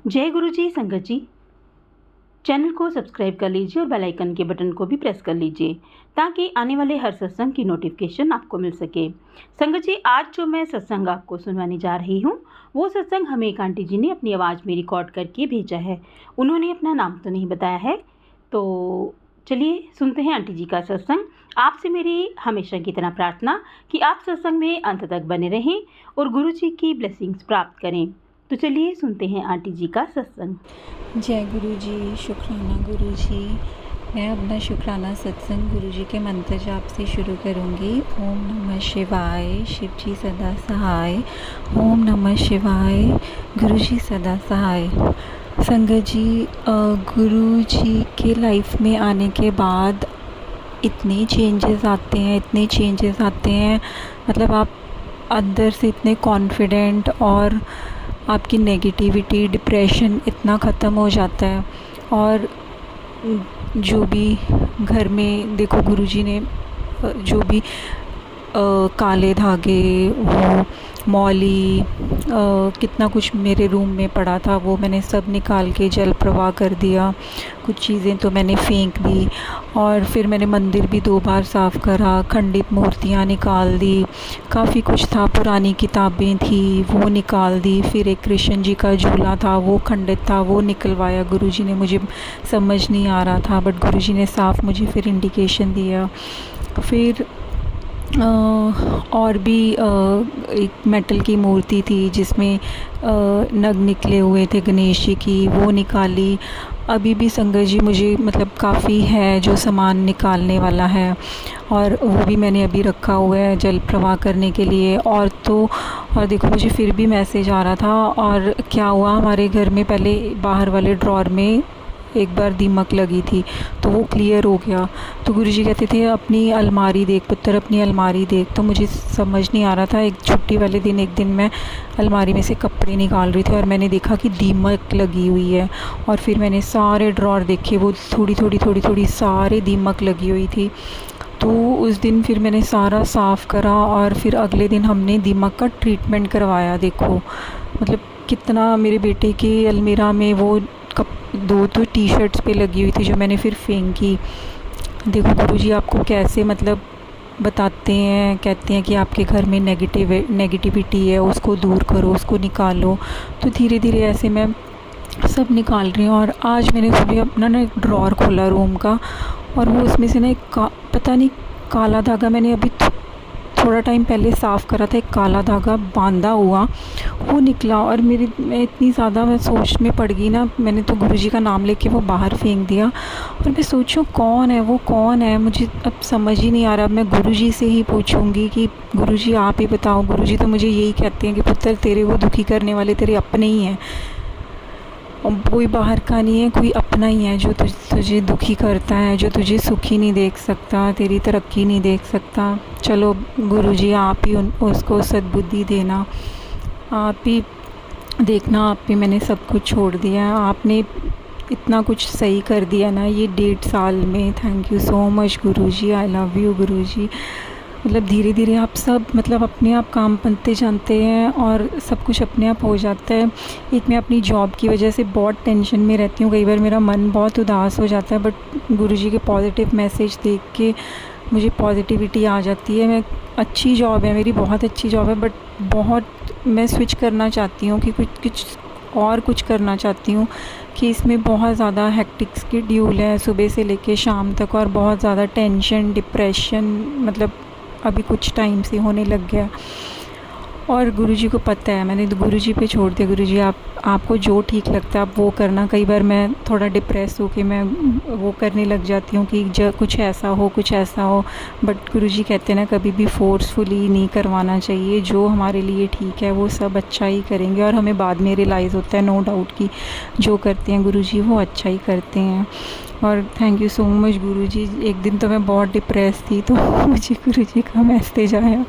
जय गुरु जी। संगत जी, चैनल को सब्सक्राइब कर लीजिए और बेल आइकन के बटन को भी प्रेस कर लीजिए ताकि आने वाले हर सत्संग की नोटिफिकेशन आपको मिल सके। संगत जी, आज जो मैं सत्संग आपको सुनवाने जा रही हूँ वो सत्संग हमें एक आंटी जी ने अपनी आवाज़ में रिकॉर्ड करके भेजा है। उन्होंने अपना नाम तो नहीं बताया है, तो चलिए सुनते हैं आंटी जी का सत्संग। आपसे मेरी हमेशा की तरह प्रार्थना कि आप सत्संग में अंत तक बने रहें और गुरु जी की ब्लेसिंग्स प्राप्त करें। तो चलिए सुनते हैं आंटी जी का सत्संग। जय गुरु जी, शुक्राना गुरु जी। मैं अपना शुक्राना सत्संग गुरु जी के मंत्र जाप से शुरू करूँगी। ओम नमः शिवाय, शिव जी सदा सहाय। ओम नमः शिवाय, गुरु जी सदा सहाय। संगत जी, गुरु जी के लाइफ में आने के बाद इतने चेंजेस आते हैं, मतलब आप अंदर से इतने कॉन्फिडेंट और आपकी नेगेटिविटी, डिप्रेशन इतना ख़त्म हो जाता है। और जो भी घर में देखो, गुरुजी ने जो भी काले धागे, वो मौली, कितना कुछ मेरे रूम में पड़ा था वो मैंने सब निकाल के जल प्रवाह कर दिया। कुछ चीज़ें तो मैंने फेंक दी और फिर मैंने मंदिर भी 2 बार साफ़ करा, खंडित मूर्तियाँ निकाल दी, काफ़ी कुछ था, पुरानी किताबें थी वो निकाल दी। फिर एक कृष्ण जी का झूला था वो खंडित था, वो निकलवाया गुरुजी ने। मुझे समझ नहीं आ रहा था बट गुरुजी ने साफ़ मुझे फिर इंडिकेशन दिया। फिर और भी एक मेटल की मूर्ति थी जिसमें नग निकले हुए थे गणेश जी की, वो निकाली। अभी भी संगत जी मुझे मतलब काफ़ी है जो सामान निकालने वाला है और वो भी मैंने अभी रखा हुआ है जल प्रवाह करने के लिए। और देखो, मुझे फिर भी मैसेज आ रहा था। और क्या हुआ, हमारे घर में पहले बाहर वाले ड्रॉर में एक बार दीमक लगी थी तो वो क्लियर हो गया। तो गुरुजी कहते थे अपनी अलमारी देख पुत्र, अपनी अलमारी देख। तो मुझे समझ नहीं आ रहा था। एक छुट्टी वाले दिन एक दिन मैं अलमारी में से कपड़े निकाल रही थी और मैंने देखा कि दीमक लगी हुई है। और फिर मैंने सारे ड्रॉर देखे, वो थोड़ी सारे दीमक लगी हुई थी। तो उस दिन फिर मैंने सारा साफ़ करा और फिर अगले दिन हमने दीमक का ट्रीटमेंट करवाया। देखो मतलब कितना, मेरे बेटे की अलमीरा में वो 2 तो टी शर्ट्स पे लगी हुई थी जो मैंने फिर फेंकी। देखो गुरुजी आपको कैसे मतलब बताते हैं, कहते हैं कि आपके घर में नेगेटिविटी है, उसको दूर करो, उसको निकालो। तो धीरे धीरे ऐसे मैं सब निकाल रही हूँ। और आज मैंने सुबह अपना ना एक ड्रॉर खोला रूम का और वो उसमें से ना एक पता नहीं काला धागा, मैंने अभी थोड़ा टाइम पहले साफ़ करा था, एक काला धागा बांधा हुआ वो निकला। और मैं इतनी ज़्यादा मैं सोच में पड़ गई ना, मैंने तो गुरुजी का नाम लेके वो बाहर फेंक दिया। और मैं सोचूं कौन है वो, कौन है, मुझे अब समझ ही नहीं आ रहा। अब मैं गुरुजी से ही पूछूंगी कि गुरुजी आप ही बताओ। गुरुजी तो मुझे यही कहते हैं कि पुत्र तेरे वो दुखी करने वाले तेरे अपने ही हैं, और कोई बाहर का नहीं है, कोई अपना ही है जो तुझे दुखी करता है, जो तुझे सुखी नहीं देख सकता, तेरी तरक्की नहीं देख सकता। चलो गुरुजी आप ही उसको सद्बुद्धि देना, आप ही देखना। आप ही, मैंने सब कुछ छोड़ दिया, आपने इतना कुछ सही कर दिया ना ये 1.5 साल में। Thank you so much Guruji, I love you Guruji. मतलब धीरे धीरे आप सब मतलब अपने आप काम बनते जानते हैं और सब कुछ अपने आप हो जाता है। एक मैं अपनी जॉब की वजह से बहुत टेंशन में रहती हूँ, कई बार मेरा मन बहुत उदास हो जाता है, बट गुरुजी के पॉजिटिव मैसेज देख के मुझे पॉजिटिविटी आ जाती है। मैं अच्छी जॉब है मेरी, बहुत अच्छी जॉब है, बट बहुत मैं स्विच करना चाहती हूँ कि कुछ करना चाहती हूँ कि इसमें बहुत ज़्यादा हेक्टिक शेड्यूल है सुबह से लेके शाम तक, और बहुत ज़्यादा टेंशन, डिप्रेशन मतलब अभी कुछ टाइम से होने लग गया। और गुरुजी को पता है, मैंने तो गुरुजी पे छोड़ दिया। गुरुजी आपको जो ठीक लगता है आप वो करना। कई बार मैं थोड़ा डिप्रेस होके मैं वो करने लग जाती हूँ कि कुछ ऐसा हो, बट गुरुजी कहते हैं ना कभी भी फोर्सफुली नहीं करवाना चाहिए। जो हमारे लिए ठीक है वो सब अच्छा ही करेंगे और हमें बाद में रियलाइज़ होता है नो डाउट कि जो करते हैं गुरुजी वो अच्छा ही करते हैं। और थैंक यू सो मच गुरुजी। एक दिन तो मैं बहुत डिप्रेस थी तो मुझे गुरुजी का मैसेज आया,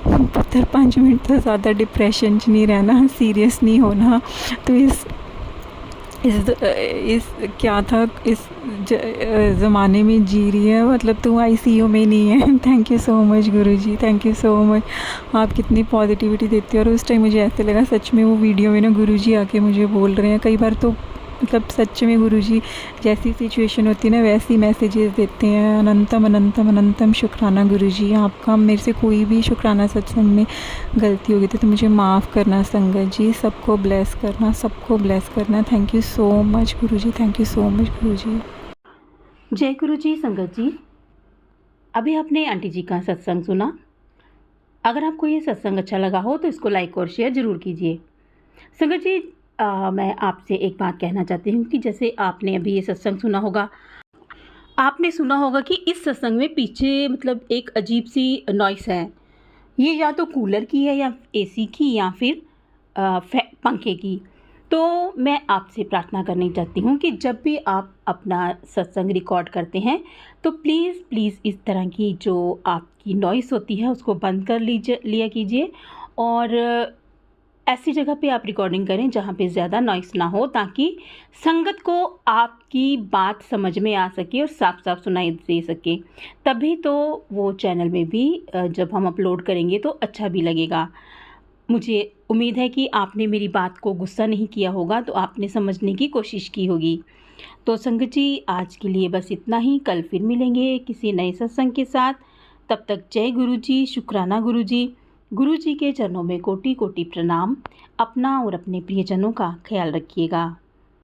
पुत्र 5 मिनट तो ज़्यादा डिप्रेशन च नहीं रहना, सीरियस नहीं होना। तो इस क्या था, इस ज़माने में जी रही है, मतलब तू आईसीयू में नहीं है। Thank you so much Guruji, thank you so much. आप कितनी पॉजिटिविटी देते हो। और उस टाइम मुझे ऐसे लगा सच में वो वीडियो में ना गुरुजी आके मुझे बोल रहे हैं। कई बार तो मतलब सच में गुरुजी जैसी सिचुएशन होती है ना वैसी मैसेजेस देते हैं। अनंतम अनंतम अनंतम शुक्राना गुरुजी आपका। मेरे से कोई भी शुक्राना सत्संग में गलती हो गई थी तो मुझे माफ़ करना संगत जी। सबको ब्लेस करना, सबको ब्लेस करना। Thank you so much Guruji, thank you so much Guruji. जय गुरु जी। संगत जी, अभी आपने आंटी जी का सत्संग सुना। अगर आपको ये सत्संग अच्छा लगा हो तो इसको लाइक और शेयर ज़रूर कीजिए। संगत जी, मैं आपसे एक बात कहना चाहती हूँ कि जैसे आपने अभी ये सत्संग सुना होगा, आपने सुना होगा कि इस सत्संग में पीछे मतलब एक अजीब सी नॉइस है। ये या तो कूलर की है या एसी की या फिर पंखे की। तो मैं आपसे प्रार्थना करनी चाहती हूँ कि जब भी आप अपना सत्संग रिकॉर्ड करते हैं तो प्लीज़ प्लीज़ इस तरह की जो आपकी नॉइस होती है उसको बंद कर लिया कीजिए। और ऐसी जगह पे आप रिकॉर्डिंग करें जहाँ पे ज़्यादा नॉइस ना हो, ताकि संगत को आपकी बात समझ में आ सके और साफ साफ सुनाई दे सके। तभी तो वो चैनल में भी जब हम अपलोड करेंगे तो अच्छा भी लगेगा। मुझे उम्मीद है कि आपने मेरी बात को गुस्सा नहीं किया होगा, तो आपने समझने की कोशिश की होगी। तो संगत जी, आज के लिए बस इतना ही। कल फिर मिलेंगे किसी नए सत्संग के साथ। तब तक जय गुरु जी, शुक्राना गुरु जी। गुरु जी के चरणों में कोटि कोटि प्रणाम। अपना और अपने प्रियजनों का ख्याल रखिएगा।